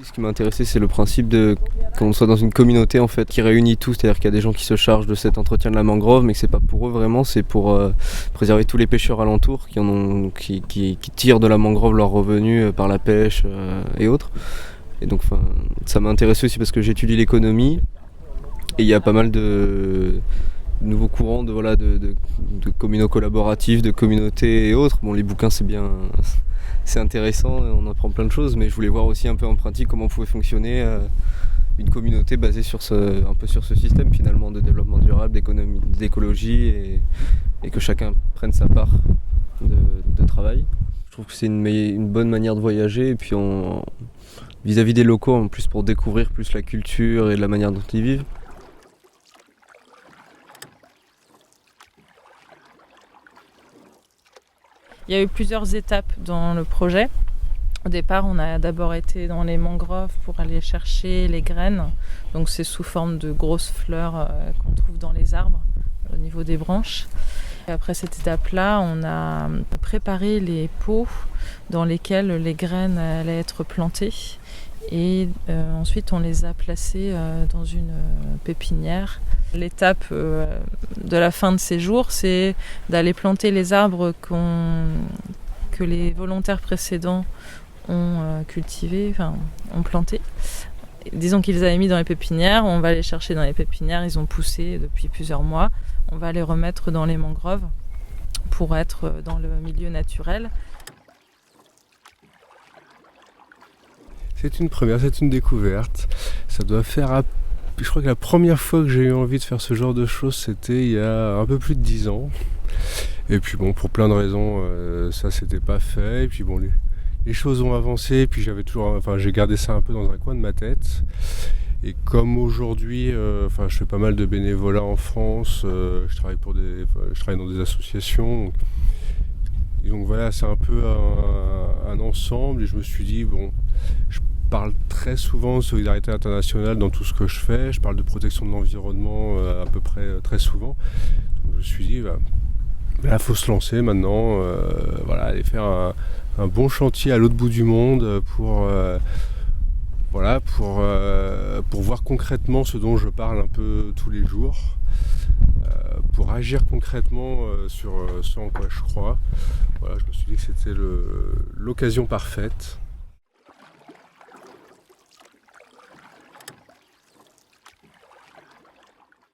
Ce qui m'a intéressé, c'est le principe de qu'on soit dans une communauté en fait qui réunit tout, c'est-à-dire qu'il y a des gens qui se chargent de cet entretien de la mangrove, mais que c'est pas pour eux vraiment, c'est pour préserver tous les pêcheurs alentours qui tirent de la mangrove leurs revenus par la pêche et autres. Et donc ça m'a intéressé aussi parce que j'étudie l'économie et il y a pas mal de nouveaux courants de communaux collaboratifs, de communautés et autres. Bon, les bouquins c'est bien. C'est intéressant, on apprend plein de choses, mais je voulais voir aussi un peu en pratique comment pouvait fonctionner une communauté basée un peu sur ce système finalement de développement durable, d'écologie et que chacun prenne sa part de travail. Je trouve que c'est une bonne manière de voyager et puis vis-à-vis des locaux en plus pour découvrir plus la culture et la manière dont ils vivent. Il y a eu plusieurs étapes dans le projet. Au départ, on a d'abord été dans les mangroves pour aller chercher les graines. Donc c'est sous forme de grosses fleurs qu'on trouve dans les arbres, au niveau des branches. Et après cette étape-là, on a préparé les pots dans lesquels les graines allaient être plantées. Et ensuite, on les a placées dans une pépinière. L'étape de la fin de ces jours, c'est d'aller planter les arbres que les volontaires précédents ont cultivés, ont plantés. Disons qu'ils les avaient mis dans les pépinières, on va les chercher dans les pépinières, ils ont poussé depuis plusieurs mois. On va les remettre dans les mangroves pour être dans le milieu naturel. C'est une première, c'est une découverte. Ça doit faire... Je crois que la première fois que j'ai eu envie de faire ce genre de choses, c'était il y a un peu plus de 10 ans. Et puis bon, pour plein de raisons, ça s'était pas fait. Et puis bon, les choses ont avancé. Et puis j'ai gardé ça un peu dans un coin de ma tête. Et comme aujourd'hui, je fais pas mal de bénévolat en France, je travaille dans des associations. Et donc voilà, c'est un peu un ensemble. Et je me suis dit, je parle très souvent de solidarité internationale dans tout ce que je fais. Je parle de protection de l'environnement à peu près très souvent. Donc je me suis dit, il faut se lancer maintenant, aller faire un bon chantier à l'autre bout du monde pour voir concrètement ce dont je parle un peu tous les jours, pour agir concrètement sur ce en quoi je crois. Voilà, je me suis dit que c'était l'occasion parfaite.